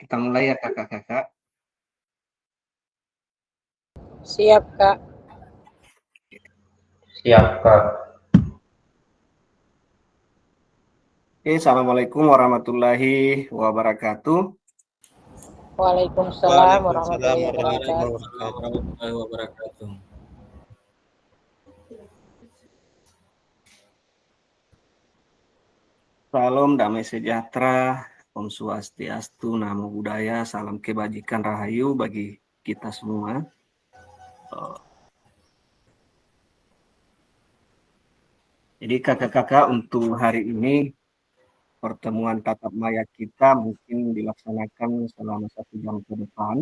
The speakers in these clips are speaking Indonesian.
Kita mulai ya kakak-kakak. Siap, Kak. Siap, Kak. Oke, assalamualaikum warahmatullahi wabarakatuh. Waalaikumsalam warahmatullahi wabarakatuh. Salam damai sejahtera, Om Swastiastu, Namo Buddhaya, salam kebajikan rahayu bagi kita semua. Jadi kakak-kakak untuk hari ini pertemuan tatap maya kita mungkin dilaksanakan selama 1 jam ke depan.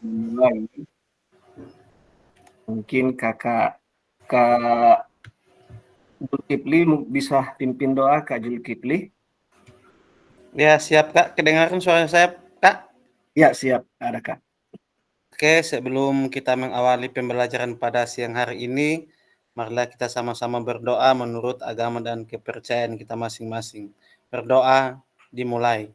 Mulai, mungkin kakak Zulkifli bisa pimpin doa, Kak Zulkifli. Ya, siap, Kak. Kedengaran suara saya, Kak? Ya, siap. Ada, Kak. Oke, sebelum kita mengawali pembelajaran pada siang hari ini, marilah kita sama-sama berdoa menurut agama dan kepercayaan kita masing-masing. Berdoa dimulai.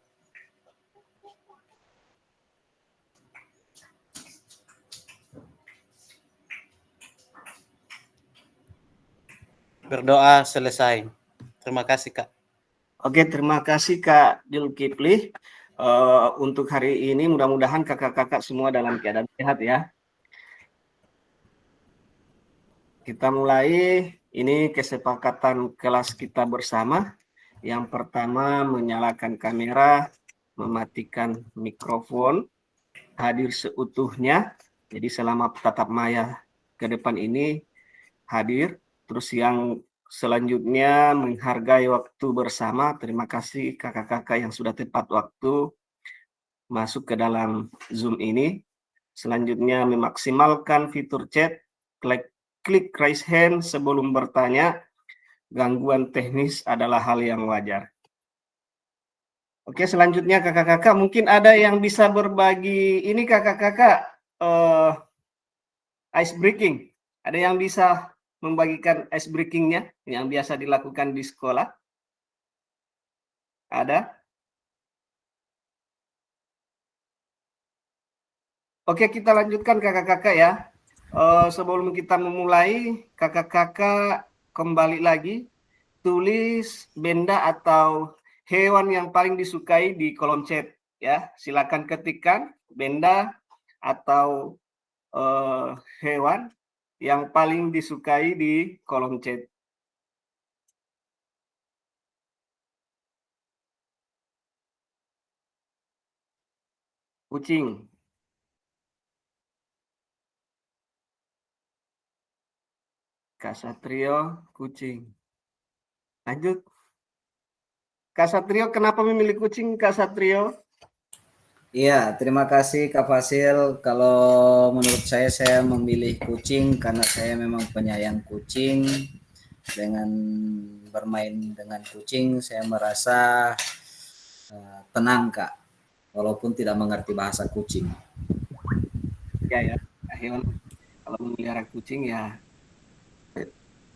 Berdoa selesai. Terima kasih, Kak. Oke, terima kasih Kak Zulkifli. Untuk hari ini mudah-mudahan kakak-kakak semua dalam keadaan sehat ya. Kita mulai, ini kesepakatan kelas kita bersama. Yang pertama menyalakan kamera, mematikan mikrofon, hadir seutuhnya. Jadi selama tatap maya ke depan ini hadir. Terus yang selanjutnya menghargai waktu bersama. Terima kasih kakak-kakak yang sudah tepat waktu masuk ke dalam Zoom ini. Selanjutnya memaksimalkan fitur chat, klik raise hand sebelum bertanya. Gangguan teknis adalah hal yang wajar. Oke, selanjutnya kakak-kakak mungkin ada yang bisa berbagi ini kakak-kakak ice breaking. Ada yang bisa membagikan ice breakingnya yang biasa dilakukan di sekolah? Ada? Oke, kita lanjutkan kakak-kakak ya. Sebelum kita memulai, kakak-kakak kembali lagi tulis benda atau hewan yang paling disukai di kolom chat ya. Silakan ketikkan benda atau hewan yang paling disukai di kolom chat. Kucing. Kak Satrio, kucing. Lanjut. Kak Satrio, kenapa memilih kucing, Kak Satrio? Iya, terima kasih Kak Fasil. Kalau menurut saya memilih kucing karena saya memang penyayang kucing. Dengan bermain dengan kucing, saya merasa tenang Kak, walaupun tidak mengerti bahasa kucing. Ya, hewan kalau memelihara kucing ya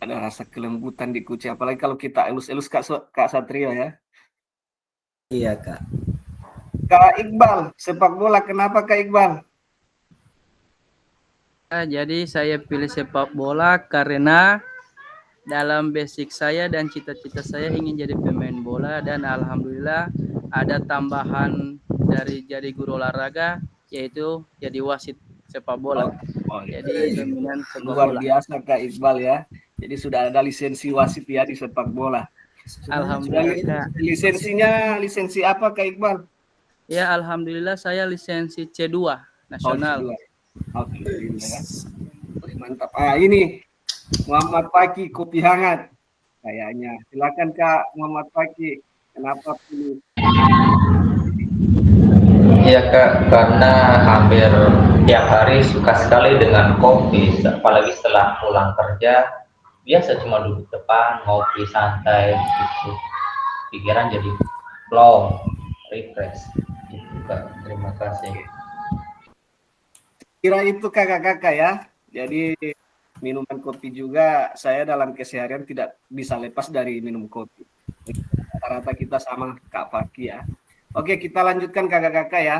ada rasa kelembutan di kucing, apalagi kalau kita elus-elus Kak Satrio ya. Iya Kak. Kak Iqbal, sepak bola, kenapa Kak Iqbal? Jadi saya pilih sepak bola karena dalam basic saya dan cita-cita saya ingin jadi pemain bola, dan alhamdulillah ada tambahan dari jadi guru olahraga yaitu jadi wasit sepak bola. Jadi dominan sepak luar bola. Biasa Kak Iqbal ya. Jadi sudah ada lisensi wasit ya di sepak bola. Alhamdulillah. Lisensi apa Kak Iqbal? Ya, alhamdulillah saya lisensi C2 nasional. Alhamdulillah ya. Mantap. Ini Muhammad Paki, kopi hangat kayaknya. Silakan Kak Muhammad Paki. Kenapa pilih? Iya, Kak, karena hampir tiap hari suka sekali dengan kopi, apalagi setelah pulang kerja. Biasa cuma duduk depan, ngopi santai gitu. Pikiran jadi flow, refresh. Gitu, Kak. Terima kasih. Kira itu kakak-kakak ya. Jadi minuman kopi juga saya dalam keseharian tidak bisa lepas dari minum kopi. Rata-rata kita sama Kak Faki ya. Oke, kita lanjutkan kakak-kakak ya.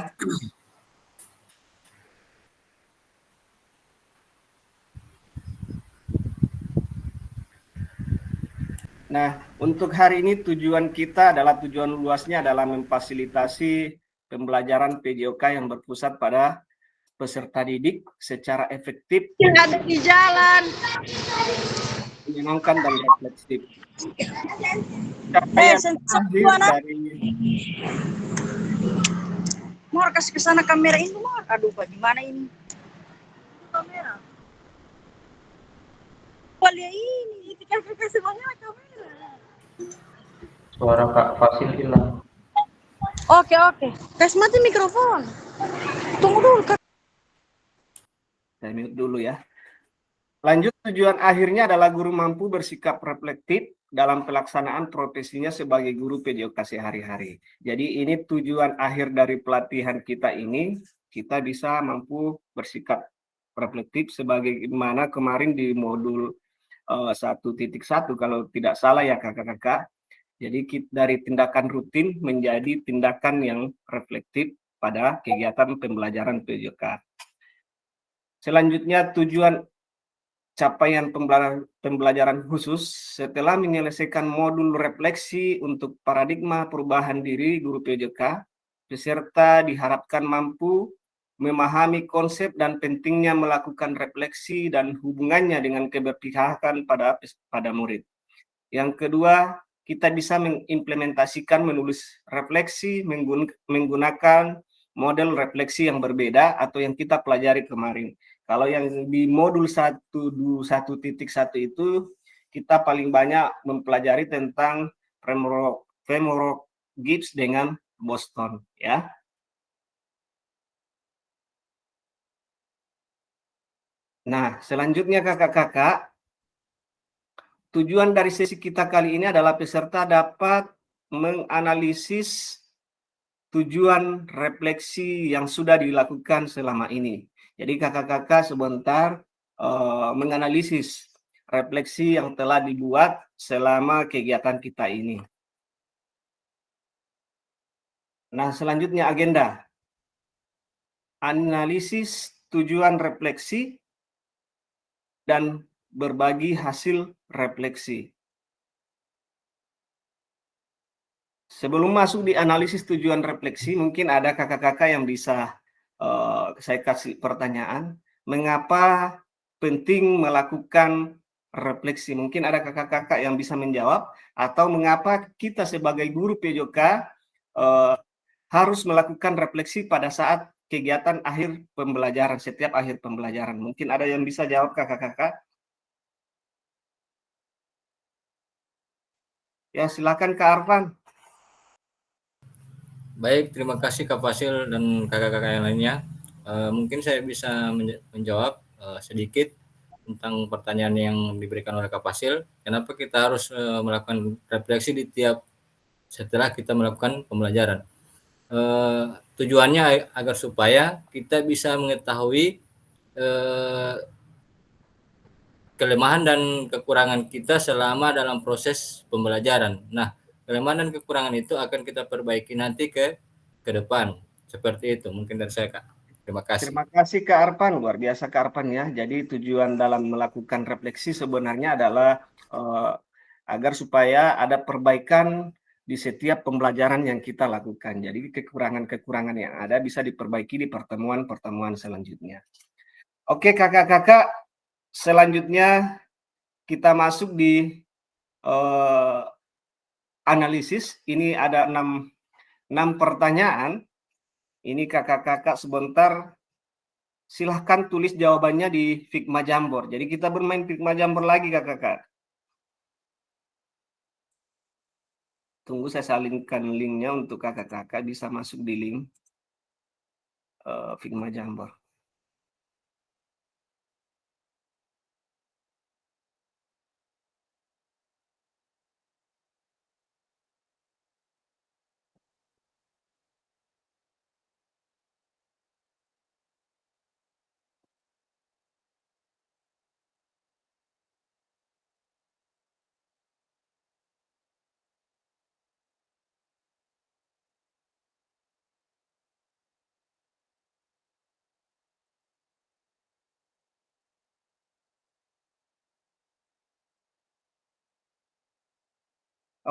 Nah, untuk hari ini tujuan kita adalah tujuan luasnya adalah memfasilitasi pembelajaran PJOK yang berpusat pada peserta didik secara efektif, Yang ada di jalan. menyenangkan dan refleksif. Capaian akhir dari Mau kasih ke sana kamera ini, mau. Aduh, bagaimana ini? Kamera. Kualiah ini, kakak semuanya kamera. Suara Kak Fasil hilang. Oke. Kasih mati mikrofon. Tunggu dulu, Kak. saya mute dulu ya. Lanjut, tujuan akhirnya adalah guru mampu bersikap reflektif dalam pelaksanaan profesinya sebagai guru PJOK sehari-hari. Jadi ini tujuan akhir dari pelatihan kita ini, kita bisa mampu bersikap reflektif sebagaimana kemarin di modul 1.1 kalau tidak salah ya kakak-kakak. Jadi dari tindakan rutin menjadi tindakan yang reflektif pada kegiatan pembelajaran PJOK. Selanjutnya tujuan capaian pembelajaran khusus setelah menyelesaikan modul refleksi untuk paradigma perubahan diri guru PJK, peserta diharapkan mampu memahami konsep dan pentingnya melakukan refleksi dan hubungannya dengan keberpihakan pada murid. Yang kedua, kita bisa mengimplementasikan menulis refleksi menggunakan model refleksi yang berbeda atau yang kita pelajari kemarin. Kalau yang di modul 1.1 itu kita paling banyak mempelajari tentang framework Gibbs dengan Boston ya. Nah, selanjutnya kakak-kakak, tujuan dari sesi kita kali ini adalah peserta dapat menganalisis tujuan refleksi yang sudah dilakukan selama ini. Jadi kakak-kakak sebentar menganalisis refleksi yang telah dibuat selama kegiatan kita ini. Nah, selanjutnya agenda. Analisis tujuan refleksi dan berbagi hasil refleksi. Sebelum masuk di analisis tujuan refleksi, mungkin ada kakak-kakak yang bisa saya kasih pertanyaan, mengapa penting melakukan refleksi? Mungkin ada kakak-kakak yang bisa menjawab, atau mengapa kita sebagai guru PJOK harus melakukan refleksi pada saat kegiatan akhir pembelajaran, setiap akhir pembelajaran. Mungkin ada yang bisa jawab kakak-kakak? Ya, silakan Kak Arfan. Baik, terima kasih Kak Fasil dan kakak-kakak yang lainnya. Mungkin saya bisa menjawab sedikit tentang pertanyaan yang diberikan oleh Kak Fasil. Kenapa kita harus melakukan refleksi di setelah kita melakukan pembelajaran? Tujuannya agar supaya kita bisa mengetahui kelemahan dan kekurangan kita selama dalam proses pembelajaran. Nah, kelemahan dan kekurangan itu akan kita perbaiki nanti ke depan. Seperti itu mungkin dari saya, Kak. Terima kasih. Terima kasih Kak Arfan, luar biasa Kak Arfan ya. Jadi tujuan dalam melakukan refleksi sebenarnya adalah agar supaya ada perbaikan di setiap pembelajaran yang kita lakukan. Jadi kekurangan-kekurangan yang ada bisa diperbaiki di pertemuan-pertemuan selanjutnya. Oke kakak-kakak, selanjutnya kita masuk di analisis. Ini ada 6 pertanyaan. Ini kakak-kakak sebentar silahkan tulis jawabannya di Figma Jamboard. Jadi kita bermain Figma Jamboard lagi kakak-kakak. Tunggu saya salingkan linknya untuk kakak-kakak bisa masuk di link Figma Jamboard.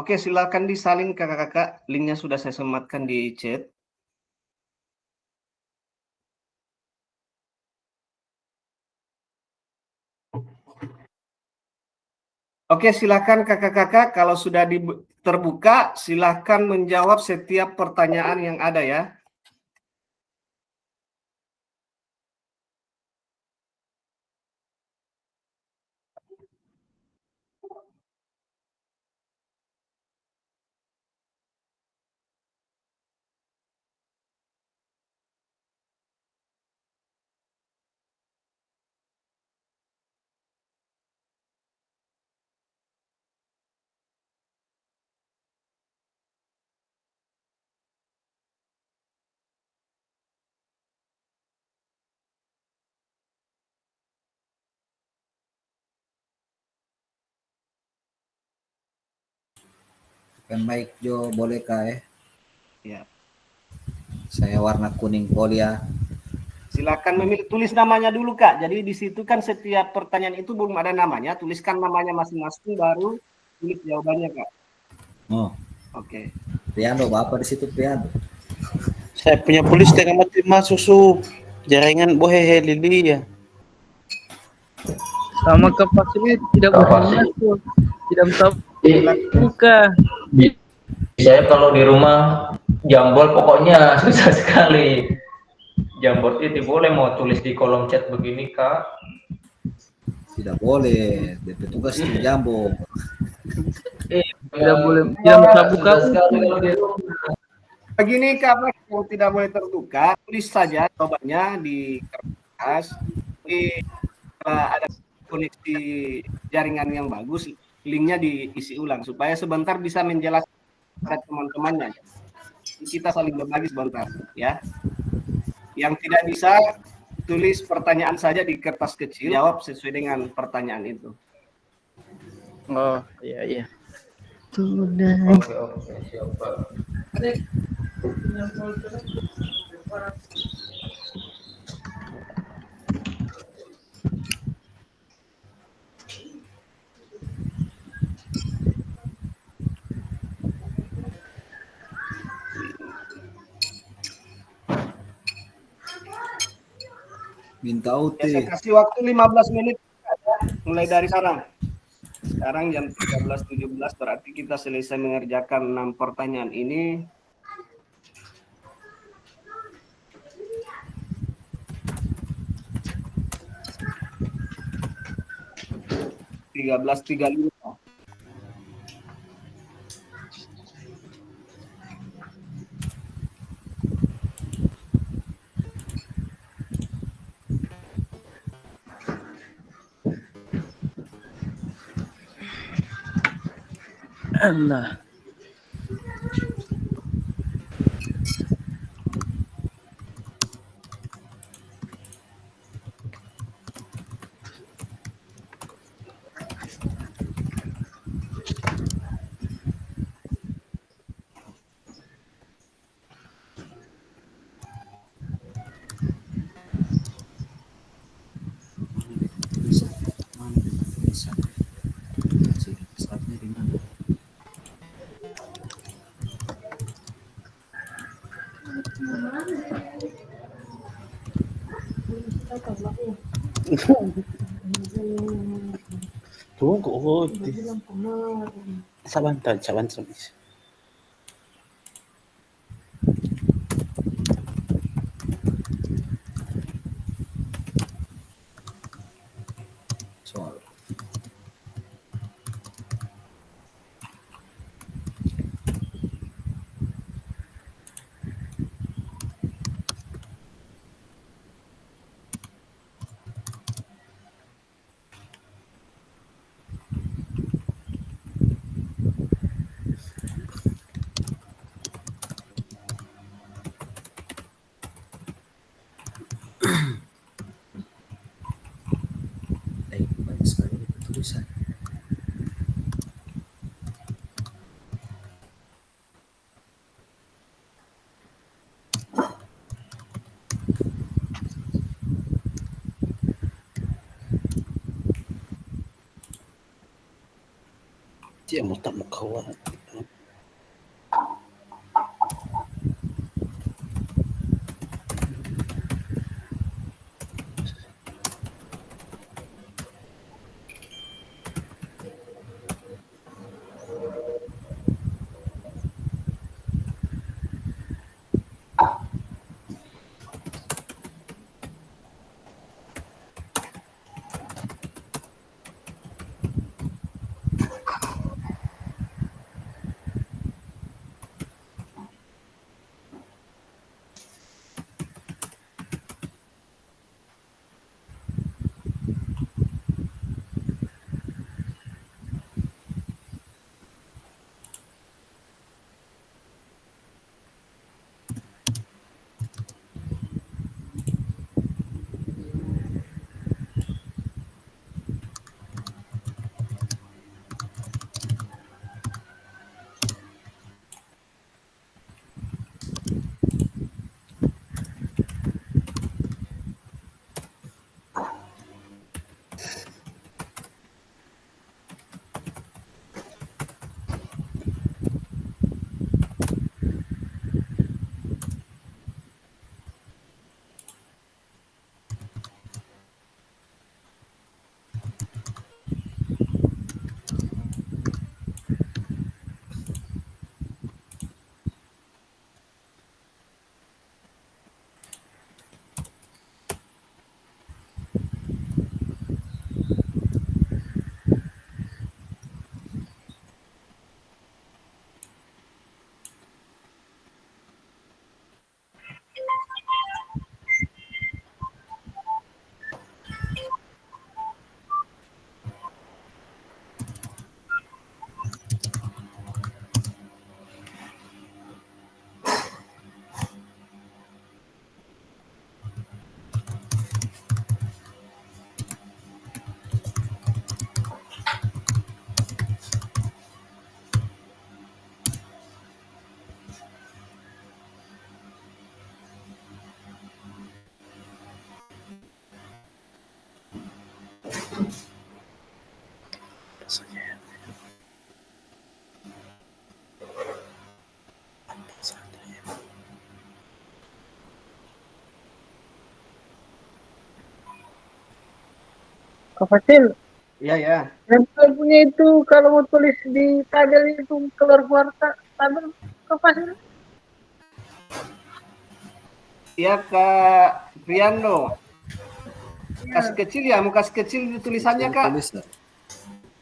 Oke, silakan disalin kakak-kakak. Linknya sudah saya sematkan di chat. Oke, silakan kakak-kakak. Kalau sudah terbuka, silakan menjawab setiap pertanyaan yang ada ya. Pen mic Jo boleh kah Ya. Saya warna kuning polia. Silakan memilih, tulis namanya dulu Kak. Jadi di situ kan setiap pertanyaan itu belum ada namanya, tuliskan namanya masing-masing baru tulis jawabannya Kak. Oh, Oke. Priando, Bapak di situ Priando. Saya punya polis setengah mati susu jaringan bohehe lili ya. Sama kapasitas tidak Kak boleh Fasil. masuk, tidak bisa Ih, buka. saya kalau di rumah jambol pokoknya susah sekali. Jambol itu boleh mau tulis di kolom chat begini Kak. Tidak boleh, DP tugas itu jambo. Tidak boleh, tidak bisa buka. Susah sekali kalau di rumah. Begini Kak, yang tidak boleh terbuka, tulis saja jawabannya di kertas. Ada koneksi jaringan yang bagus, linknya diisi ulang supaya sebentar bisa menjelaskan teman-temannya. Kita saling berbagi sebentar ya. Yang tidak bisa tulis pertanyaan saja di kertas kecil, jawab sesuai dengan pertanyaan itu. Oh iya iya. Oke, siap Pak. Minta Ya, UT. saya kasih waktu 15 menit mulai dari sekarang. Sekarang jam 13.17 berarti kita selesai mengerjakan 6 pertanyaan ini. Tiga belas tiga puluh lima. Allah. Saatnya di mana? Tunggu, sabantan. Soal. Banyak sekali tulisan. Dia mau tak mau kawan. Kak Fasil, Iya ya. yang punya itu kalau mau tulis di tabel itu keluar tabel Kak Fasil. Iya Kak Priando. Kasih kecil ya, mau kasih kecil di tulisannya Kak. Tulis, Kak.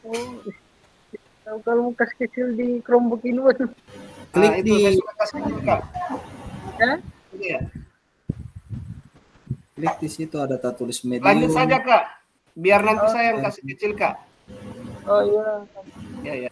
Oh, kalau mau kasih kecil di Chromebook ini waduh. Klik Nah, itu di saya sudah kasih kecil Kak. Ya? Iya. klik di situ ada tulis medium. Lanjut saja Kak. Biar nanti Oh, saya yang kasih kecil Kak. Oh iya. Ya ya.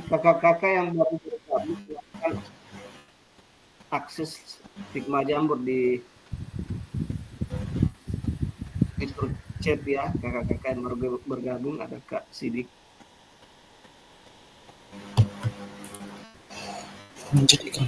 kakak-kakak yang baru bergabung silakan akses Figma Jamboard di fitur chat ya, kakak-kakak yang baru bergabung. Ada Kak Sidik. Menjadikan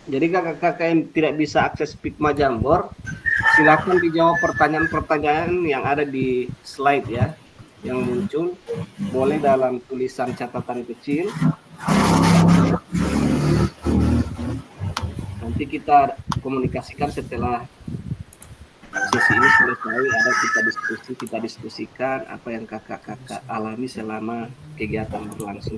Jadi kakak-kakak yang tidak bisa akses Figma Jamboard, silakan dijawab pertanyaan-pertanyaan yang ada di slide ya, yang muncul. Boleh dalam tulisan catatan kecil. Nanti kita komunikasikan setelah sesi ini selesai, ada kita diskusikan apa yang kakak-kakak alami selama kegiatan berlangsung.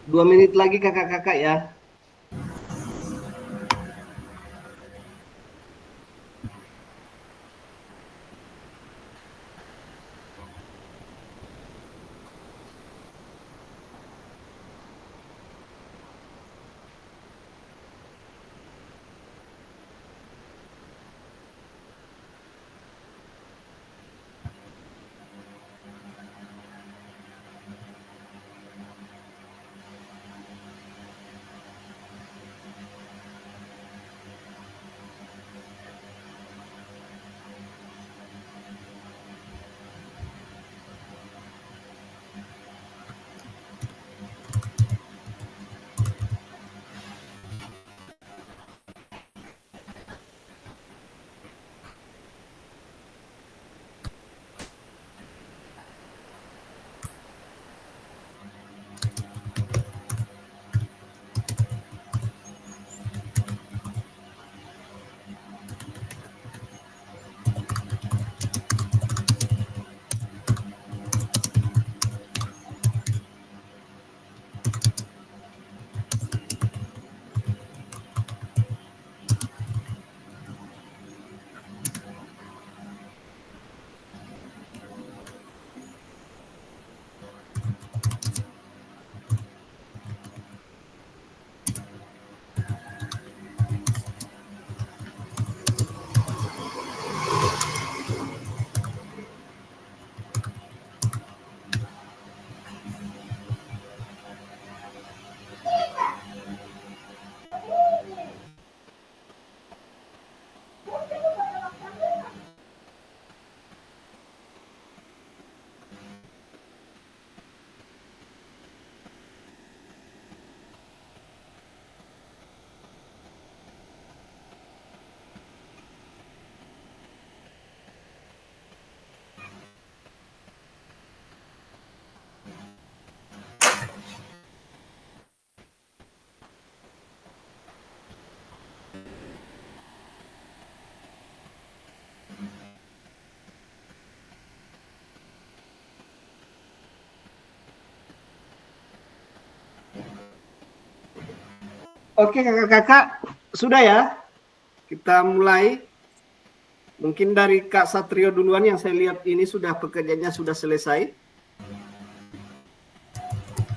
2 menit lagi kakak-kakak ya. Oke kakak-kakak, sudah ya? Kita mulai. Mungkin dari Kak Satrio duluan, yang saya lihat ini sudah pekerjaannya sudah selesai.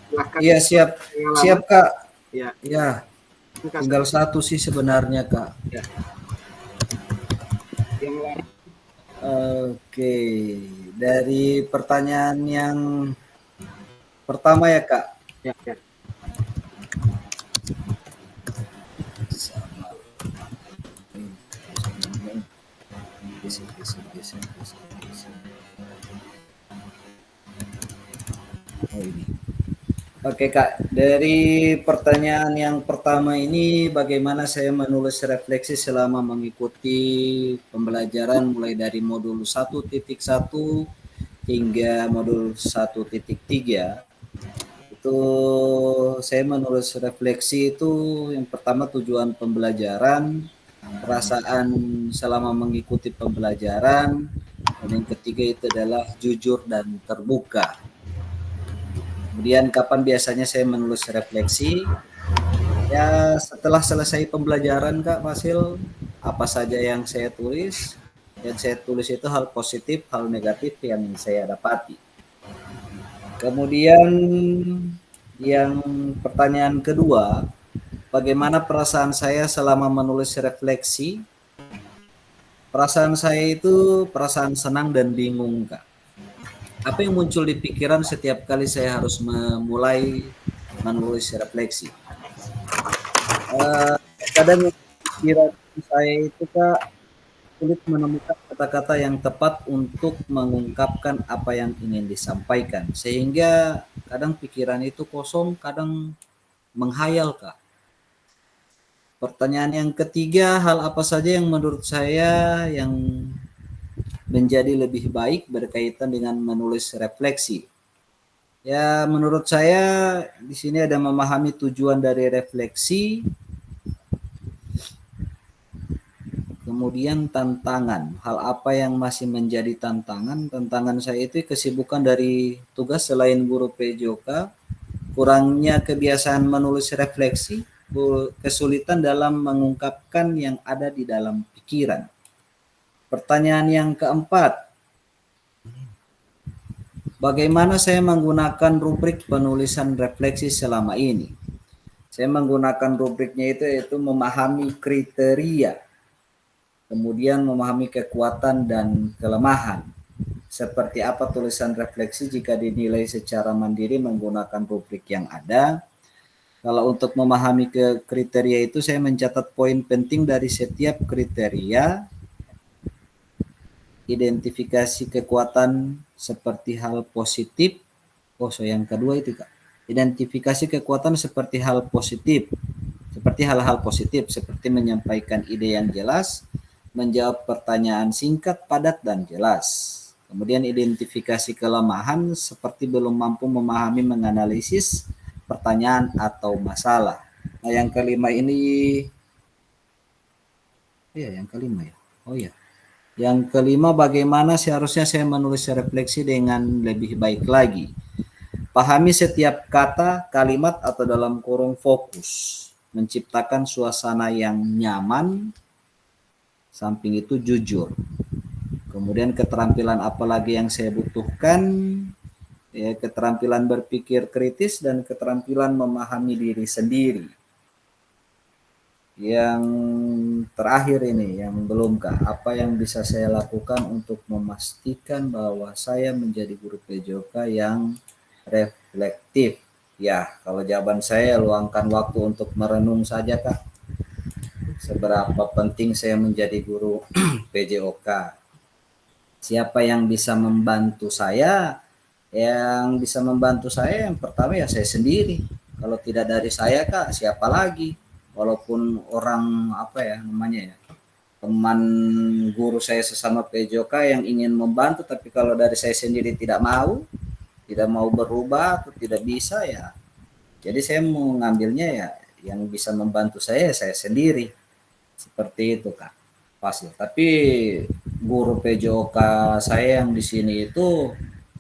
Silahkan. Iya, siap. Pengalaman. Siap, Kak. Ya. Ya, tinggal satu sih sebenarnya, Kak. Ya. Yang lain. Oke, dari pertanyaan yang pertama ya, Kak. Ya, ya. Oh, ini. Oke Kak, dari pertanyaan yang pertama ini bagaimana saya menulis refleksi selama mengikuti pembelajaran mulai dari modul 1.1 hingga modul 1.3. Itu saya menulis refleksi itu yang pertama tujuan pembelajaran, perasaan selama mengikuti pembelajaran, dan yang ketiga itu adalah jujur dan terbuka. Kemudian kapan biasanya saya menulis refleksi? Ya setelah selesai pembelajaran Kak Fasil, apa saja yang saya tulis? Yang saya tulis itu hal positif, hal negatif yang saya dapati. Kemudian yang pertanyaan kedua, bagaimana perasaan saya selama menulis refleksi? Perasaan saya itu perasaan senang dan bingung Kak. Apa yang muncul di pikiran setiap kali saya harus memulai menulis refleksi? Kadang pikiran saya itu Kak sulit menemukan kata-kata yang tepat untuk mengungkapkan apa yang ingin disampaikan, sehingga kadang pikiran itu kosong, kadang menghayal Kak. Pertanyaan yang ketiga, hal apa saja yang menurut saya yang menjadi lebih baik berkaitan dengan menulis refleksi? Ya, menurut saya di sini ada memahami tujuan dari refleksi, kemudian tantangan. Hal apa yang masih menjadi tantangan? Tantangan saya itu kesibukan dari tugas selain guru PJOK, kurangnya kebiasaan menulis refleksi, kesulitan dalam mengungkapkan yang ada di dalam pikiran. Pertanyaan yang keempat, bagaimana saya menggunakan rubrik penulisan refleksi selama ini? Saya menggunakan rubriknya itu yaitu memahami kriteria, kemudian memahami kekuatan dan kelemahan. Seperti apa tulisan refleksi jika dinilai secara mandiri menggunakan rubrik yang ada. Kalau untuk memahami kriteria itu saya mencatat poin penting dari setiap kriteria. Identifikasi kekuatan seperti hal positif. Yang kedua itu Kak. Identifikasi kekuatan seperti hal positif. Seperti hal-hal positif seperti menyampaikan ide yang jelas, menjawab pertanyaan singkat, padat dan jelas. Kemudian identifikasi kelemahan seperti belum mampu memahami menganalisis pertanyaan atau masalah. Nah, yang kelima ini Yang kelima, bagaimana seharusnya saya menulis refleksi dengan lebih baik lagi. Pahami setiap kata, kalimat atau dalam kurung fokus. Menciptakan suasana yang nyaman. Samping itu jujur. Kemudian keterampilan apa lagi yang saya butuhkan? Ya, keterampilan berpikir kritis dan keterampilan memahami diri sendiri. Yang terakhir ini, yang belum Kak, apa yang bisa saya lakukan untuk memastikan bahwa saya menjadi guru PJOK yang reflektif? Ya, kalau jawaban saya, luangkan waktu untuk merenung saja Kak. Seberapa penting saya menjadi guru PJOK? Siapa yang bisa membantu saya? Yang bisa membantu saya yang pertama ya saya sendiri. Kalau tidak dari saya Kak, siapa lagi? Walaupun orang teman guru saya sesama PJOK yang ingin membantu, tapi kalau dari saya sendiri tidak mau berubah atau tidak bisa ya. Jadi saya mengambilnya ya yang bisa membantu saya sendiri. Seperti itu Kak. Fasil. Tapi guru PJOK saya yang di sini itu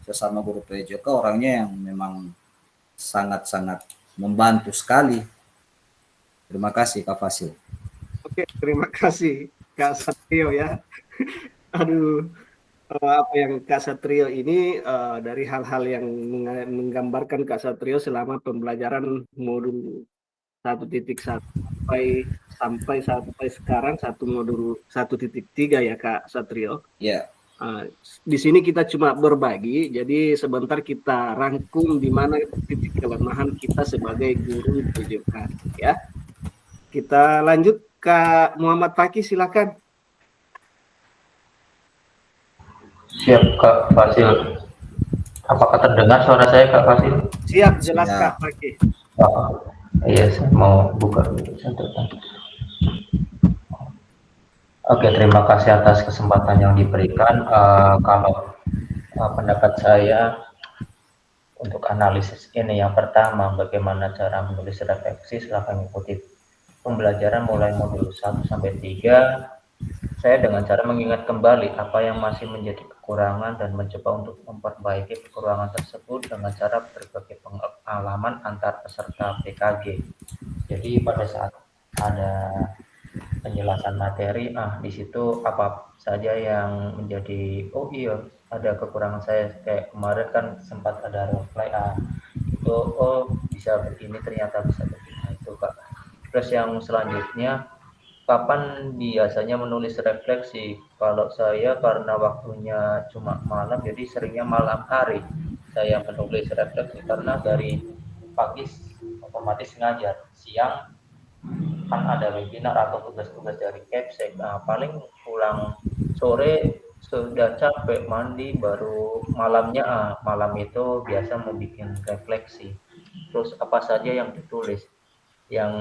sesama guru PJOK orangnya yang memang sangat-sangat membantu sekali. Terima kasih Kak Fasil. Oke, terima kasih Kak Satrio ya. Aduh, apa yang Kak Satrio ini dari hal-hal yang menggambarkan Kak Satrio selama pembelajaran modul 1.1 sampai sekarang modul 1.3 ya Kak Satrio. Ya. Di sini kita cuma berbagi, jadi sebentar kita rangkum di mana titik kelemahan kita sebagai guru PJOK ya. Kita lanjut Kak Muhammad Fakih, silakan. Siap Kak Fasil. Apakah terdengar suara saya Kak Fasil? Siap, jelas Kak Fakih. Iya, saya mau buka dulu. Oke, terima kasih atas kesempatan yang diberikan. Kalau pendapat saya untuk analisis ini, yang pertama, bagaimana cara menulis refleksi setelah mengikuti pembelajaran mulai modul 1 sampai 3. Saya dengan cara mengingat kembali apa yang masih menjadi kekurangan dan mencoba untuk memperbaiki kekurangan tersebut dengan cara berbagi pengalaman antar peserta PKG. Jadi pada saat ada penjelasan materi, di situ apa saja yang menjadi ada kekurangan saya, kayak kemarin kan sempat ada reply itu bisa begini, ternyata bisa begini, itu Kak. Terus yang selanjutnya, kapan biasanya menulis refleksi? Kalau saya karena waktunya cuma malam, jadi seringnya malam hari saya menulis refleksi, karena dari pagi otomatis ngajar, siang kan ada webinar atau tugas-tugas dari Capsek. Paling pulang sore sudah capek, mandi, baru malamnya malam itu biasa mau bikin refleksi. Terus apa saja yang ditulis? Yang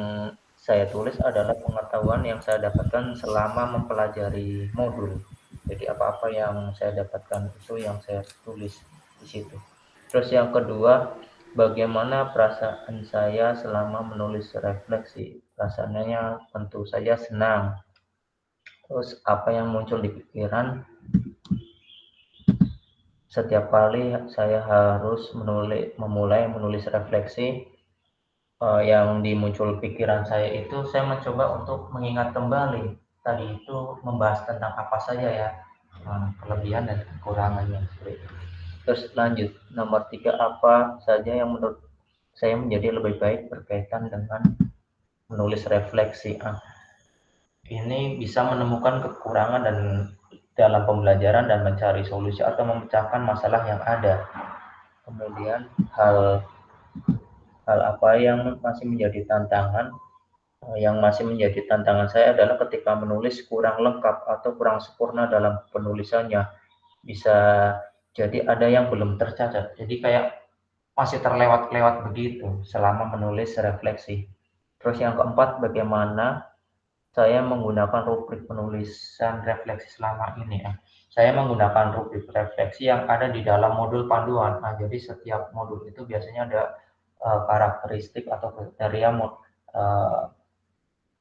saya tulis adalah pengetahuan yang saya dapatkan selama mempelajari modul. Jadi apa-apa yang saya dapatkan itu yang saya tulis di situ. Terus yang kedua, bagaimana perasaan saya selama menulis refleksi? Rasanya tentu saja senang. Terus apa yang muncul di pikiran? setiap kali saya harus memulai menulis refleksi yang dimuncul pikiran saya itu, saya mencoba untuk mengingat kembali tadi itu membahas tentang apa saja ya, kelebihan dan kekurangannya. Terus lanjut, nomor 3, apa saja yang menurut saya menjadi lebih baik berkaitan dengan menulis refleksi. Ini bisa menemukan kekurangan dan dalam pembelajaran dan mencari solusi atau memecahkan masalah yang ada. Kemudian hal apa yang masih menjadi tantangan saya adalah ketika menulis kurang lengkap atau kurang sempurna dalam penulisannya. Bisa jadi ada yang belum tercatat, jadi kayak masih terlewat-lewat begitu selama menulis refleksi. Terus yang keempat, bagaimana saya menggunakan rubrik penulisan refleksi selama ini. Saya menggunakan rubrik refleksi yang ada di dalam modul panduan. Jadi setiap modul itu biasanya ada karakteristik atau kriteria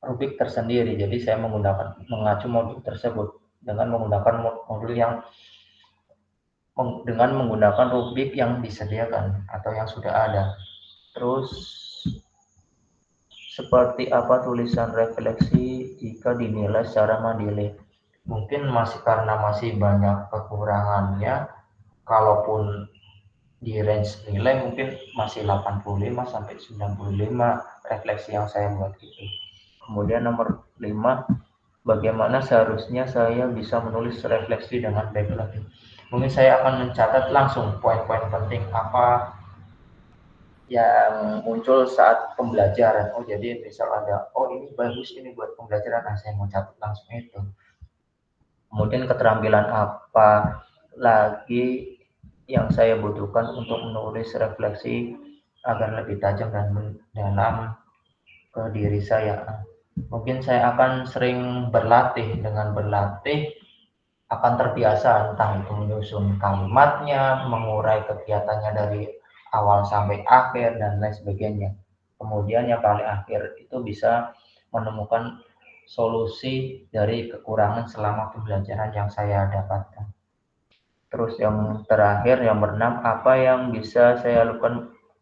rubrik tersendiri. Jadi saya mengacu modul tersebut dengan menggunakan modul yang dengan menggunakan rubrik yang disediakan atau yang sudah ada. Terus seperti apa tulisan refleksi jika dinilai secara mandiri? Mungkin karena masih banyak kekurangannya, kalaupun di range nilai mungkin masih 85 sampai 95 refleksi yang saya buat itu. Kemudian nomor 5, bagaimana seharusnya saya bisa menulis refleksi dengan baik lagi? Mungkin saya akan mencatat langsung poin-poin penting apa yang muncul saat pembelajaran. Jadi misal ada, ini bagus ini buat pembelajaran, saya mau catat langsung itu. Kemudian keterampilan apa lagi yang saya butuhkan untuk menulis refleksi agar lebih tajam dan mendalam ke diri saya. Mungkin saya akan sering berlatih. Dengan berlatih akan terbiasa, entah itu menyusun kalimatnya, mengurai kegiatannya dari awal sampai akhir, dan lain sebagainya. Kemudian yang paling akhir itu bisa menemukan solusi dari kekurangan selama pembelajaran yang saya dapatkan. Terus yang terakhir, yang ke-6, apa yang bisa saya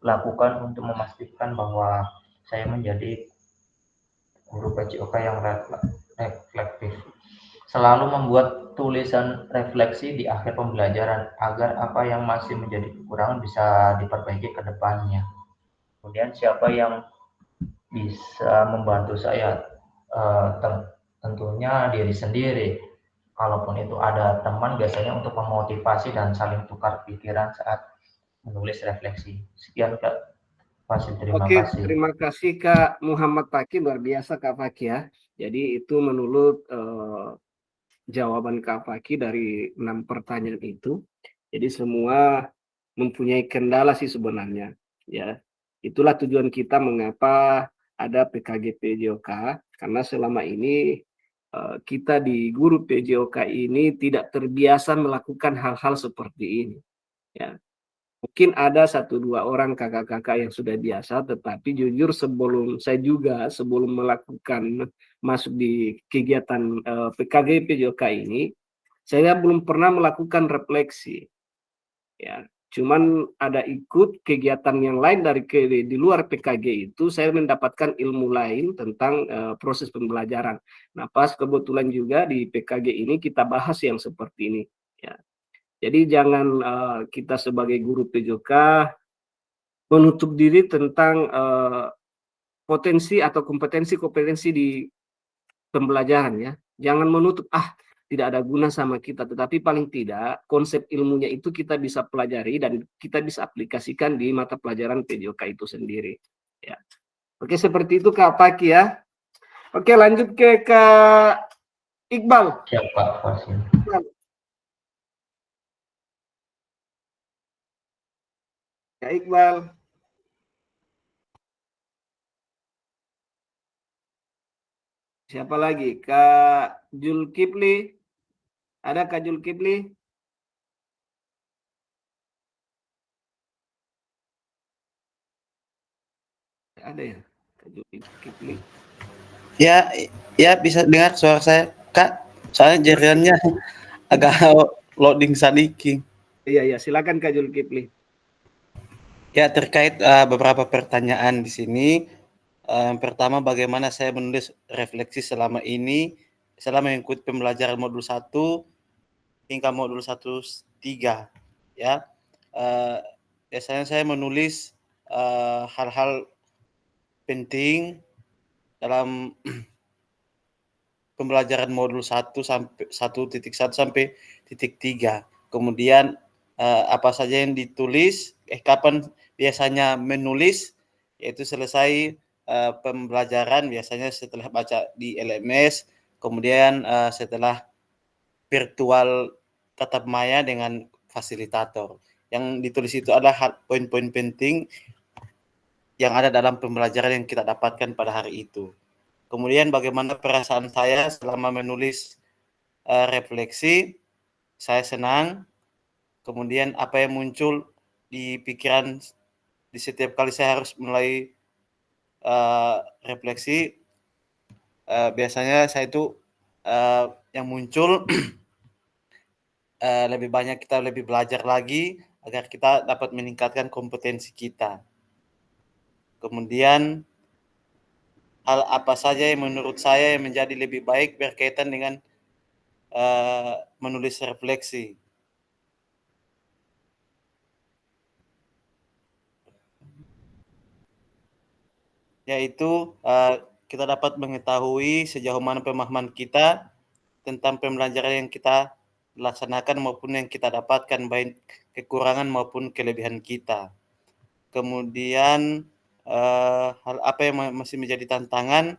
lakukan untuk memastikan bahwa saya menjadi guru PJOK yang reflektif. Selalu membuat tulisan refleksi di akhir pembelajaran agar apa yang masih menjadi kekurangan bisa diperbaiki ke depannya. Kemudian siapa yang bisa membantu saya? Tentunya diri sendiri. Kalaupun itu ada teman, biasanya untuk memotivasi dan saling tukar pikiran saat menulis refleksi. Sekian Kak Fasil, terima kasih. Terima kasih Kak Muhammad Fakih, luar biasa Kak Fakih ya. Jadi itu menurut jawaban Kak Fakih dari 6 pertanyaan itu. Jadi semua mempunyai kendala sih sebenarnya ya. Itulah tujuan kita mengapa ada PKG PJOK, karena selama ini kita di guru PJOK ini tidak terbiasa melakukan hal-hal seperti ini ya. Mungkin ada 1-2 orang kakak-kakak yang sudah biasa, tetapi jujur sebelum melakukan masuk di kegiatan PKG PJOK ini, saya belum pernah melakukan refleksi. Ya, cuman ada ikut kegiatan yang lain di luar PKG itu, saya mendapatkan ilmu lain tentang proses pembelajaran. Nah, pas kebetulan juga di PKG ini kita bahas yang seperti ini. Ya. Jadi jangan kita sebagai guru PJOK menutup diri tentang potensi atau kompetensi di pembelajaran ya. Jangan menutup, tidak ada guna sama kita, tetapi paling tidak konsep ilmunya itu kita bisa pelajari dan kita bisa aplikasikan di mata pelajaran PJOK itu sendiri. Ya. Oke, seperti itu Kak Fakih ya. Oke, lanjut ke Kak Iqbal. Siapa Fasil? Kak Iqbal. Siapa lagi? Kak Julkifli. Ada Kak Julkifli? Ada ya? Kak Julkifli. Ya bisa dengar suara saya Kak. Soalnya jaringannya agak loading sedikit. Iya, silakan Kak Zulkifli. Ya, terkait beberapa pertanyaan di sini. Yang pertama, bagaimana saya menulis refleksi selama ini, selama mengikuti pembelajaran modul 1 hingga modul 1-3. Ya, biasanya saya menulis hal-hal penting dalam pembelajaran modul 1 sampai 1.1 sampai 3. Kemudian apa saja yang ditulis, kapan biasanya menulis, yaitu selesai pembelajaran biasanya setelah baca di LMS, kemudian setelah virtual tatap maya dengan fasilitator. Yang ditulis itu adalah poin-poin penting yang ada dalam pembelajaran yang kita dapatkan pada hari itu. Kemudian bagaimana perasaan saya selama menulis refleksi, saya senang. Kemudian apa yang muncul di pikiran di setiap kali saya harus mulai refleksi, biasanya saya itu yang muncul lebih banyak kita lebih belajar lagi agar kita dapat meningkatkan kompetensi kita. Kemudian hal apa saja yang menurut saya yang menjadi lebih baik berkaitan dengan menulis refleksi. Yaitu kita dapat mengetahui sejauh mana pemahaman kita tentang pembelajaran yang kita laksanakan maupun yang kita dapatkan, baik kekurangan maupun kelebihan kita. Kemudian hal apa yang masih menjadi tantangan,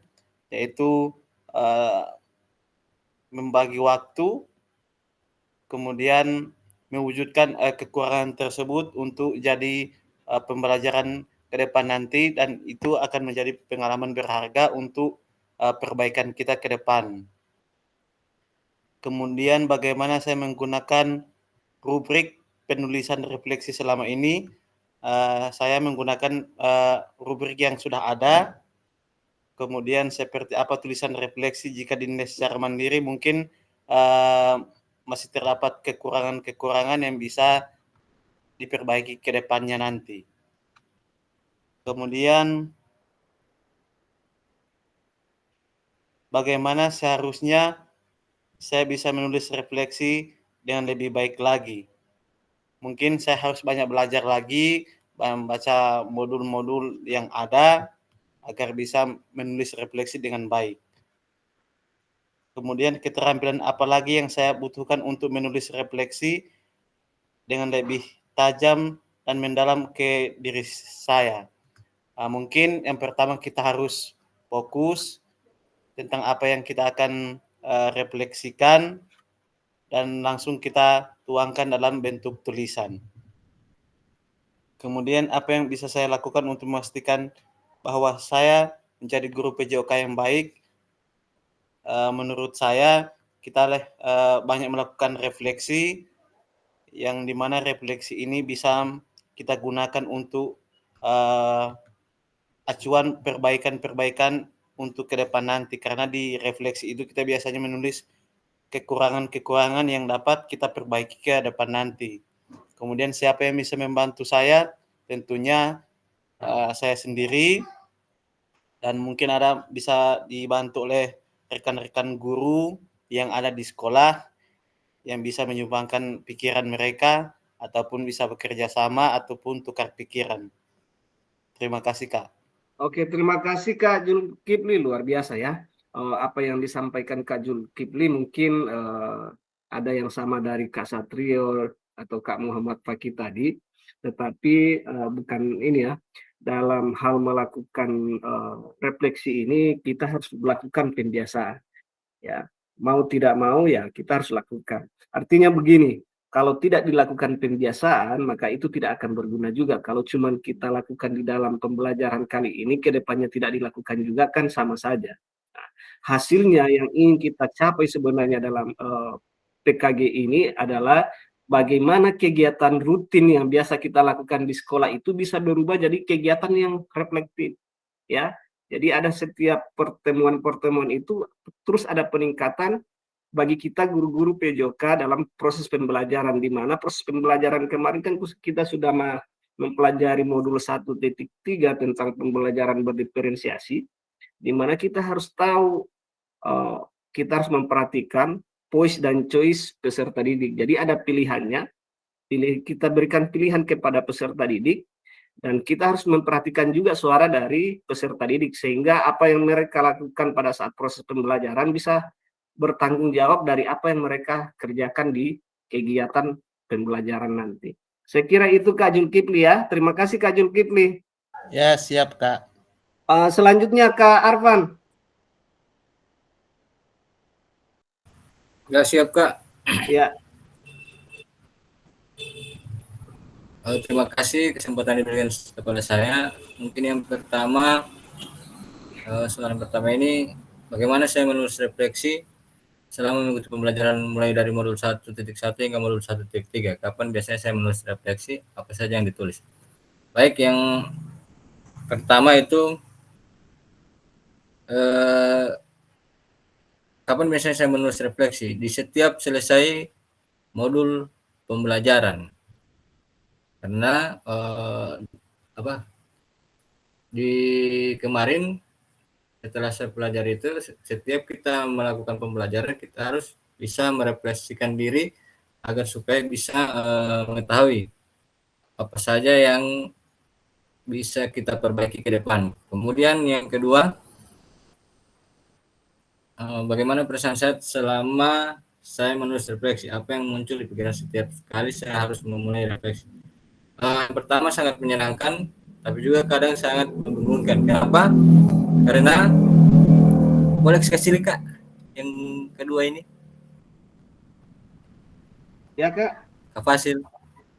yaitu membagi waktu, kemudian mewujudkan kekurangan tersebut untuk jadi pembelajaran ke depan nanti, dan itu akan menjadi pengalaman berharga untuk perbaikan kita ke depan. Kemudian bagaimana saya menggunakan rubrik penulisan refleksi selama ini. Saya menggunakan rubrik yang sudah ada. Kemudian seperti apa tulisan refleksi jika dinilai secara mandiri, mungkin masih terdapat kekurangan-kekurangan yang bisa diperbaiki ke depannya nanti. Kemudian bagaimana seharusnya saya bisa menulis refleksi dengan lebih baik lagi. Mungkin saya harus banyak belajar lagi, membaca modul-modul yang ada agar bisa menulis refleksi dengan baik. Kemudian keterampilan apa lagi yang saya butuhkan untuk menulis refleksi dengan lebih tajam dan mendalam ke diri saya. Mungkin yang pertama kita harus fokus tentang apa yang kita akan refleksikan dan langsung kita tuangkan dalam bentuk tulisan. Kemudian apa yang bisa saya lakukan untuk memastikan bahwa saya menjadi guru PJOK yang baik? Menurut saya kita banyak melakukan refleksi, yang dimana refleksi ini bisa kita gunakan untuk acuan perbaikan-perbaikan untuk ke depan nanti, karena di refleksi itu kita biasanya menulis kekurangan-kekurangan yang dapat kita perbaiki ke depan nanti. Kemudian siapa yang bisa membantu saya? Tentunya saya sendiri, dan mungkin ada bisa dibantu oleh rekan-rekan guru yang ada di sekolah yang bisa menyumbangkan pikiran mereka ataupun bisa bekerja sama ataupun tukar pikiran. Terima kasih, Kak. Oke, terima kasih Kak Zulkifli, luar biasa ya. Apa yang disampaikan Kak Zulkifli mungkin ada yang sama dari Kak Satrio atau Kak Muhammad Fakih tadi, tetapi bukan ini ya. Dalam hal melakukan refleksi ini kita harus melakukan pembiasaan. Ya, mau tidak mau ya kita harus lakukan. Artinya begini. Kalau tidak dilakukan pembiasaan, maka itu tidak akan berguna juga. Kalau cuma kita lakukan di dalam pembelajaran kali ini, ke depannya tidak dilakukan juga kan sama saja. Nah, hasilnya yang ingin kita capai sebenarnya dalam PKG ini adalah bagaimana kegiatan rutin yang biasa kita lakukan di sekolah itu bisa berubah jadi kegiatan yang reflektif. Ya, jadi ada setiap pertemuan-pertemuan itu terus ada peningkatan bagi kita guru-guru PJOK dalam proses pembelajaran, di mana proses pembelajaran kemarin kan kita sudah mempelajari modul 1.3 tentang pembelajaran berdiferensiasi, di mana kita harus tahu, kita harus memperhatikan voice dan choice peserta didik. Jadi ada pilihannya, kita berikan pilihan kepada peserta didik, dan kita harus memperhatikan juga suara dari peserta didik, sehingga apa yang mereka lakukan pada saat proses pembelajaran bisa bertanggung jawab dari apa yang mereka kerjakan di kegiatan pembelajaran nanti. Saya kira itu Kak Julkifli ya. Terima kasih Kak Julkifli. Ya, siap Kak. Selanjutnya Kak Arfan. Ya, siap Kak. Ya. Terima kasih kesempatan diberikan kepada saya. Mungkin yang pertama, soalan pertama ini, bagaimana saya menulis refleksi selama mengikuti pembelajaran mulai dari modul 1.1 hingga modul 1.3. Kapan biasanya saya menulis refleksi, apa saja yang ditulis? Baik, yang pertama itu kapan biasanya saya menulis refleksi? Di setiap selesai modul pembelajaran. Karena di kemarin setelah saya pelajari itu, setiap kita melakukan pembelajaran kita harus bisa merefleksikan diri agar supaya bisa mengetahui apa saja yang bisa kita perbaiki ke depan. Kemudian yang kedua, bagaimana perasaan saya selama saya menulis refleksi, apa yang muncul di pikiran setiap kali saya harus memulai refleksi. Yang pertama sangat menyenangkan, tapi juga kadang sangat membingungkan. Kenapa? Karena boleh kasih Kak yang kedua ini. Ya Kak. Kak Fasil.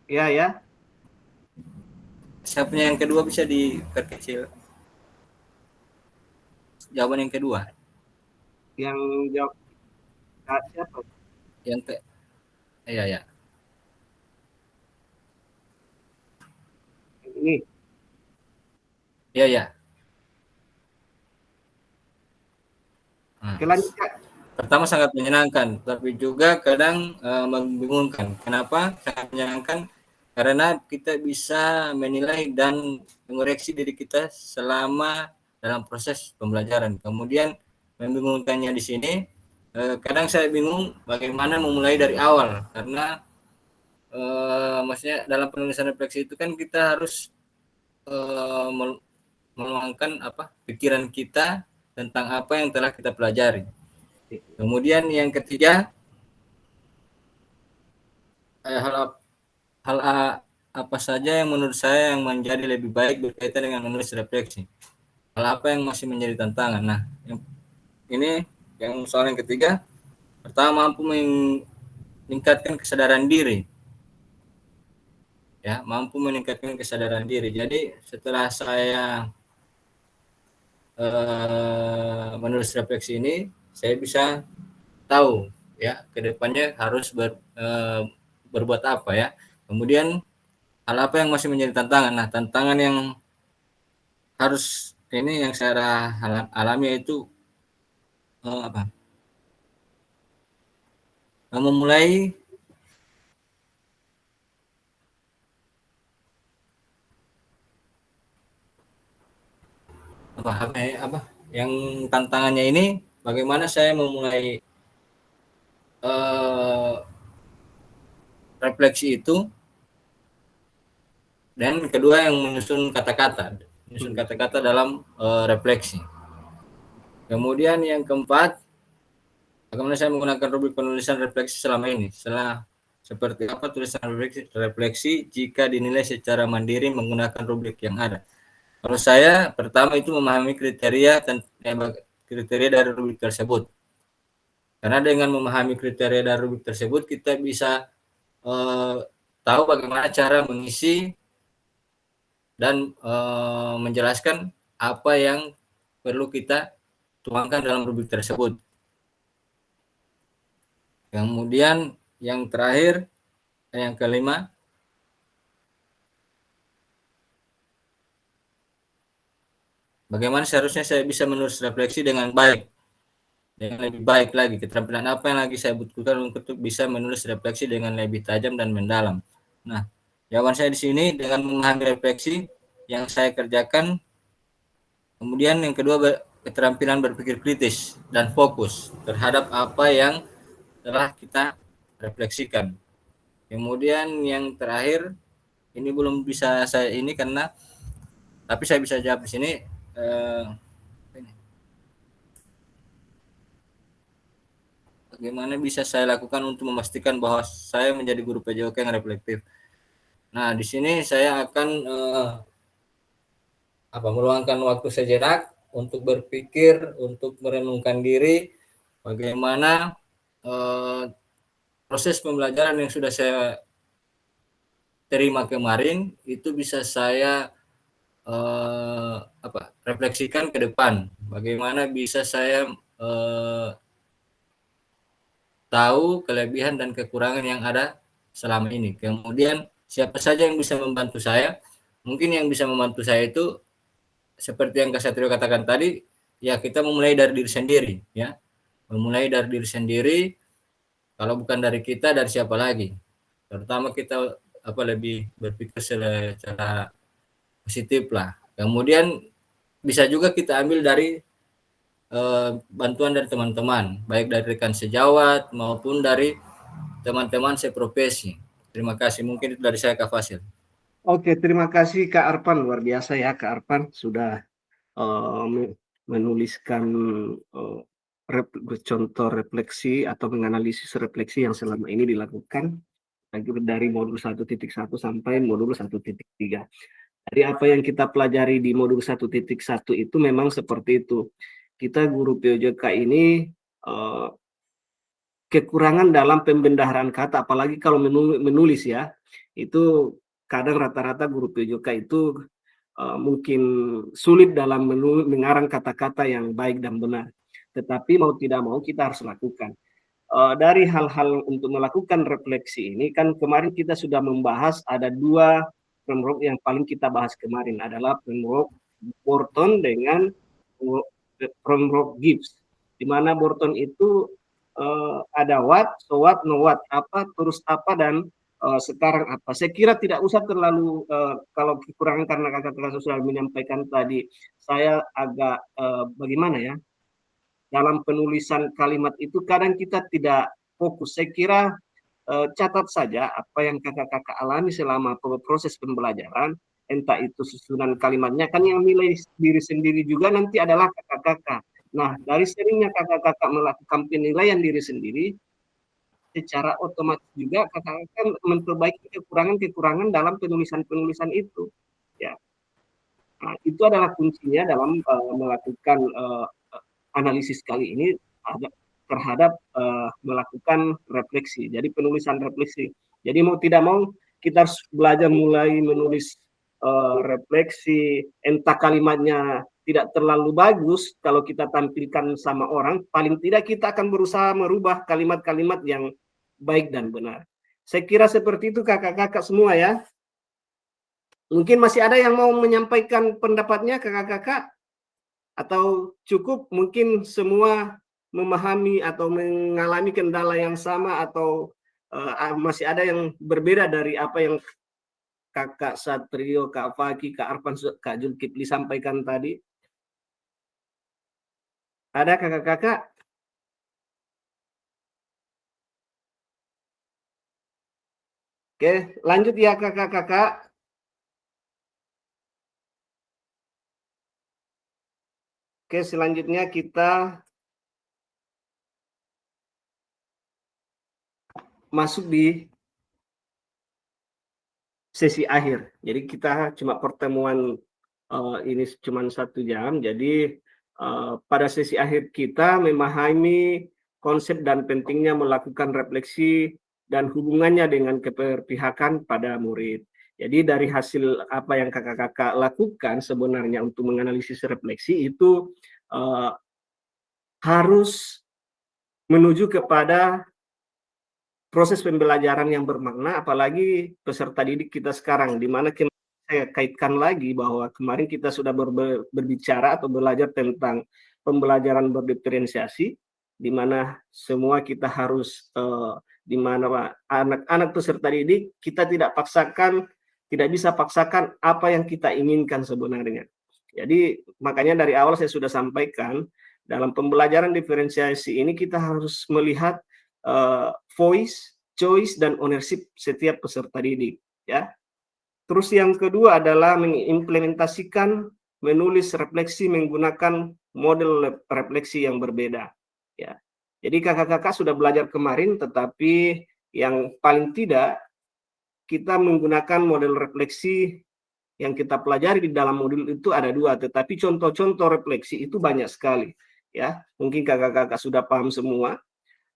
Ya ya. Saya punya yang kedua bisa diperkecil. Jawaban yang kedua. Yang jawab Kak siapa? Yang ke ya. Ini. Ya. Lanjut Kak. Pertama sangat menyenangkan, tapi juga kadang membingungkan. Kenapa sangat menyenangkan? Karena kita bisa menilai dan mengoreksi diri kita selama dalam proses pembelajaran. Kemudian membingungkannya di sini, kadang saya bingung bagaimana memulai dari awal, karena maksudnya dalam penulisan refleksi itu kan kita harus meluangkan pikiran kita tentang apa yang telah kita pelajari. Kemudian yang ketiga, hal apa saja yang menurut saya yang menjadi lebih baik berkaitan dengan menulis refleksi. Hal apa yang masih menjadi tantangan? Nah, ini yang soal yang ketiga, pertama mampu meningkatkan kesadaran diri. Ya, mampu meningkatkan kesadaran diri. Jadi setelah saya menulis refleksi ini, saya bisa tahu ya kedepannya harus berbuat apa ya. Kemudian hal apa yang masih menjadi tantangan? Nah, tantangan yang harus ini yang saya alami yaitu memulai yang tantangannya ini bagaimana saya memulai refleksi itu, dan kedua yang menyusun kata-kata dalam refleksi. Kemudian yang keempat, bagaimana saya menggunakan rubrik penulisan refleksi selama ini, seperti apa tulisan refleksi jika dinilai secara mandiri menggunakan rubrik yang ada. Kalau saya pertama itu memahami kriteria dari rubrik tersebut. Karena dengan memahami kriteria dari rubrik tersebut kita bisa tahu bagaimana cara mengisi dan menjelaskan apa yang perlu kita tuangkan dalam rubrik tersebut. Kemudian yang terakhir, yang kelima, bagaimana seharusnya saya bisa menulis refleksi dengan baik. dengan lebih baik lagi. Keterampilan apa yang lagi saya butuhkan untuk bisa menulis refleksi dengan lebih tajam dan mendalam. Nah, jawaban saya di sini dengan memahami refleksi yang saya kerjakan. Kemudian yang kedua, keterampilan berpikir kritis dan fokus terhadap apa yang telah kita refleksikan. Kemudian yang terakhir, ini belum bisa saya ini karena, tapi saya bisa jawab di sini. Bagaimana bisa saya lakukan untuk memastikan bahwa saya menjadi guru PJOK yang reflektif? Nah, di sini saya akan meluangkan waktu sejenak untuk berpikir, untuk merenungkan diri, bagaimana proses pembelajaran yang sudah saya terima kemarin itu bisa saya refleksikan ke depan. Bagaimana bisa saya tahu kelebihan dan kekurangan yang ada selama ini. Kemudian siapa saja yang bisa membantu saya? Mungkin yang bisa membantu saya itu seperti yang Kak Satrio katakan tadi, ya kita memulai dari diri sendiri, ya. Memulai dari diri sendiri. Kalau bukan dari kita, dari siapa lagi? Terutama kita lebih berpikir secara positif lah. Kemudian bisa juga kita ambil dari bantuan dari teman-teman, baik dari rekan sejawat maupun dari teman-teman seprofesi. Terima kasih. Mungkin itu dari saya, Kak Fasil. Oke, terima kasih Kak Arpan. Luar biasa ya Kak Arpan sudah menuliskan contoh refleksi atau menganalisis refleksi yang selama ini dilakukan dari modul 1.1 sampai modul 1.3. Dari apa yang kita pelajari di modul 1.1 itu memang seperti itu. Kita guru PJOK ini kekurangan dalam pembendaharaan kata, apalagi kalau menulis ya, itu kadang rata-rata guru PJOK itu mungkin sulit dalam mengarang kata-kata yang baik dan benar. Tetapi mau tidak mau kita harus lakukan. Dari hal-hal untuk melakukan refleksi ini, kan kemarin kita sudah membahas ada 2 framework yang paling kita bahas kemarin, adalah framework Borton dengan framework Gibbs. Di mana Borton itu ada what, so what, no what, apa, terus apa, dan sekarang apa. Saya kira tidak usah terlalu kalau kekurangan karena kakak-kakak sudah menyampaikan tadi, saya agak bagaimana ya, dalam penulisan kalimat itu kadang kita tidak fokus. Saya kira catat saja apa yang kakak-kakak alami selama proses pembelajaran, entah itu susunan kalimatnya, kan yang nilai diri sendiri juga nanti adalah kakak-kakak. Nah, dari seringnya kakak-kakak melakukan penilaian diri sendiri, secara otomatis juga kakak-kakak memperbaiki kekurangan-kekurangan dalam penulisan-penulisan itu. Ya, nah, itu adalah kuncinya dalam melakukan analisis kali ini terhadap melakukan refleksi. Jadi penulisan refleksi. Jadi mau tidak mau kita harus belajar mulai menulis refleksi, entah kalimatnya tidak terlalu bagus kalau kita tampilkan sama orang, paling tidak kita akan berusaha merubah kalimat-kalimat yang baik dan benar. Saya kira seperti itu kakak-kakak semua ya. Mungkin masih ada yang mau menyampaikan pendapatnya kakak-kakak? Atau cukup mungkin semua memahami atau mengalami kendala yang sama, atau masih ada yang berbeda dari apa yang Kakak Satrio, Kak Faki, Kak Arfan, Kak Zulkifli sampaikan tadi? Ada kakak-kakak? Oke, lanjut ya kakak-kakak. Oke, selanjutnya kita masuk di sesi akhir. Jadi kita cuma pertemuan ini cuma 1 jam. Jadi pada sesi akhir kita memahami konsep dan pentingnya melakukan refleksi dan hubungannya dengan keberpihakan pada murid. Jadi dari hasil apa yang kakak-kakak lakukan sebenarnya untuk menganalisis refleksi itu harus menuju kepada proses pembelajaran yang bermakna, apalagi peserta didik kita sekarang, di mana saya kaitkan lagi bahwa kemarin kita sudah berbicara atau belajar tentang pembelajaran berdiferensiasi, di mana semua kita harus di mana anak-anak peserta didik kita tidak bisa paksakan apa yang kita inginkan sebenarnya. Jadi makanya dari awal saya sudah sampaikan, dalam pembelajaran diferensiasi ini kita harus melihat voice, choice, dan ownership setiap peserta didik, ya. Terus yang kedua adalah mengimplementasikan menulis refleksi menggunakan model refleksi yang berbeda, ya. Jadi kakak-kakak sudah belajar kemarin, tetapi yang paling tidak kita menggunakan model refleksi yang kita pelajari di dalam modul itu ada 2, tetapi contoh-contoh refleksi itu banyak sekali, ya. Mungkin kakak-kakak sudah paham semua.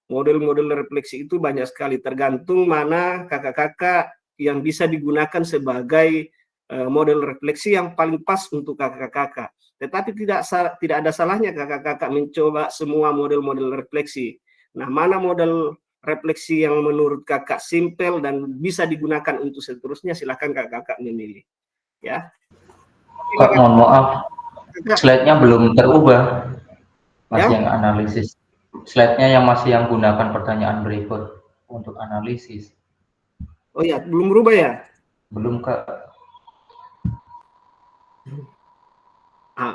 Model-model refleksi itu banyak sekali, tergantung mana kakak-kakak yang bisa digunakan sebagai model refleksi yang paling pas untuk kakak-kakak. Tetapi tidak ada salahnya kakak-kakak mencoba semua model-model refleksi. Nah, mana model refleksi yang menurut kakak simpel dan bisa digunakan untuk seterusnya, silakan kakak-kakak memilih, ya. Kak, mohon maaf, slide-nya belum terubah, masih yang analisis. Slide-nya yang gunakan pertanyaan berikut untuk analisis. Oh ya, belum berubah ya? Belum, Kak.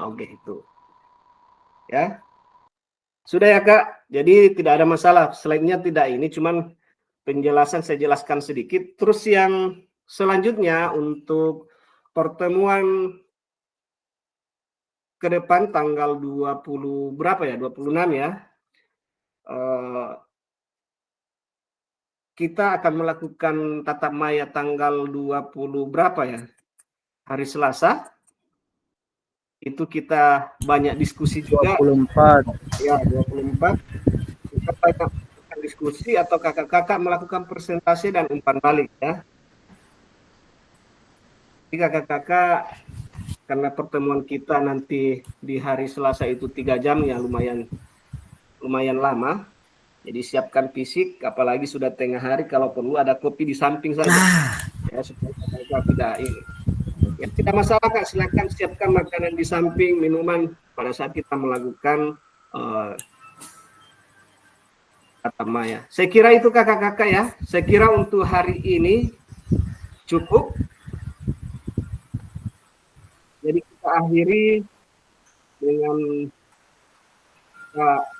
Oke, itu. Ya. Sudah ya, Kak. Jadi tidak ada masalah. Slide-nya tidak ini, cuman penjelasan saya jelaskan sedikit. Terus yang selanjutnya untuk pertemuan ke depan tanggal 20 berapa ya? 26 ya. Kita akan melakukan tatap maya tanggal 20 berapa ya? Hari Selasa. Itu kita banyak diskusi juga. 24. Ya, 24. Kita banyak diskusi atau kakak-kakak melakukan presentasi dan umpan balik, ya. Jadi kakak-kakak, karena pertemuan kita nanti di hari Selasa itu 3 jam ya, lumayan lama. Jadi siapkan fisik, apalagi sudah tengah hari, kalau perlu ada kopi di samping saja. Ya, supaya kakak tidak ini. Ya, tidak masalah, Kak, silakan siapkan makanan di samping, minuman pada saat kita melakukan tatap maya. Saya kira itu kakak-kakak ya. Saya kira untuk hari ini cukup. Jadi kita akhiri dengan Pak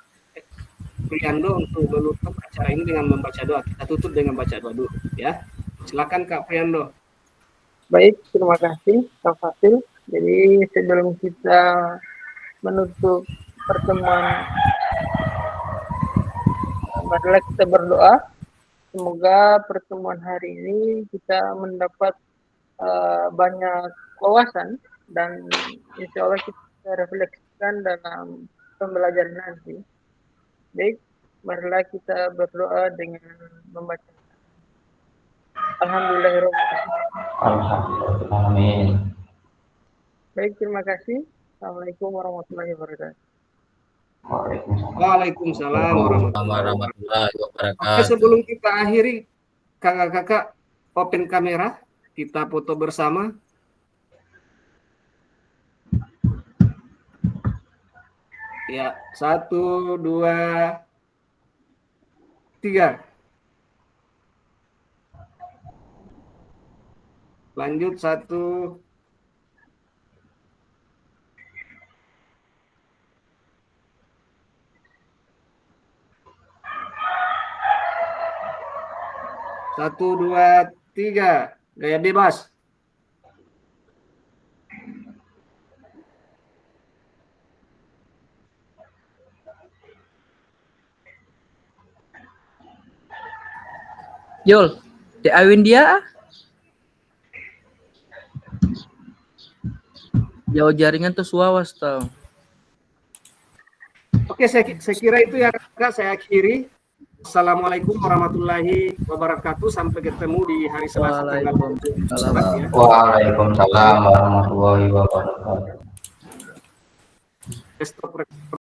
Priando untuk menutup acara ini dengan membaca doa. Kita tutup dengan baca doa dulu, ya. Silakan Kak Priando. Baik, terima kasih Kak Fasil. Jadi sebelum kita menutup pertemuan, marilah kita berdoa. Semoga pertemuan hari ini kita mendapat banyak wawasan dan insya Allah kita refleksikan dalam pembelajaran nanti. Baik, marilah kita berdoa dengan membaca. Alhamdulillah. Amin. Baik, terima kasih. Assalamualaikum warahmatullahi wabarakatuh. Waalaikumsalam warahmatullahi wabarakatuh. Oke, sebelum kita akhiri, kakak-kakak open kamera, kita foto bersama. Ya, 1, 2, 3. Lanjut 1. Satu, 2, 3. Gaya bebas. Jol, diawin dia. Jauh jaringan tuh suawas tau. Oke, saya kira itu ya, Kak. Saya akhiri. Assalamualaikum warahmatullahi wabarakatuh. Sampai ketemu di hari Selasa tanggal 24 ya. Waalaikumsalam warahmatullahi wabarakatuh. Stop.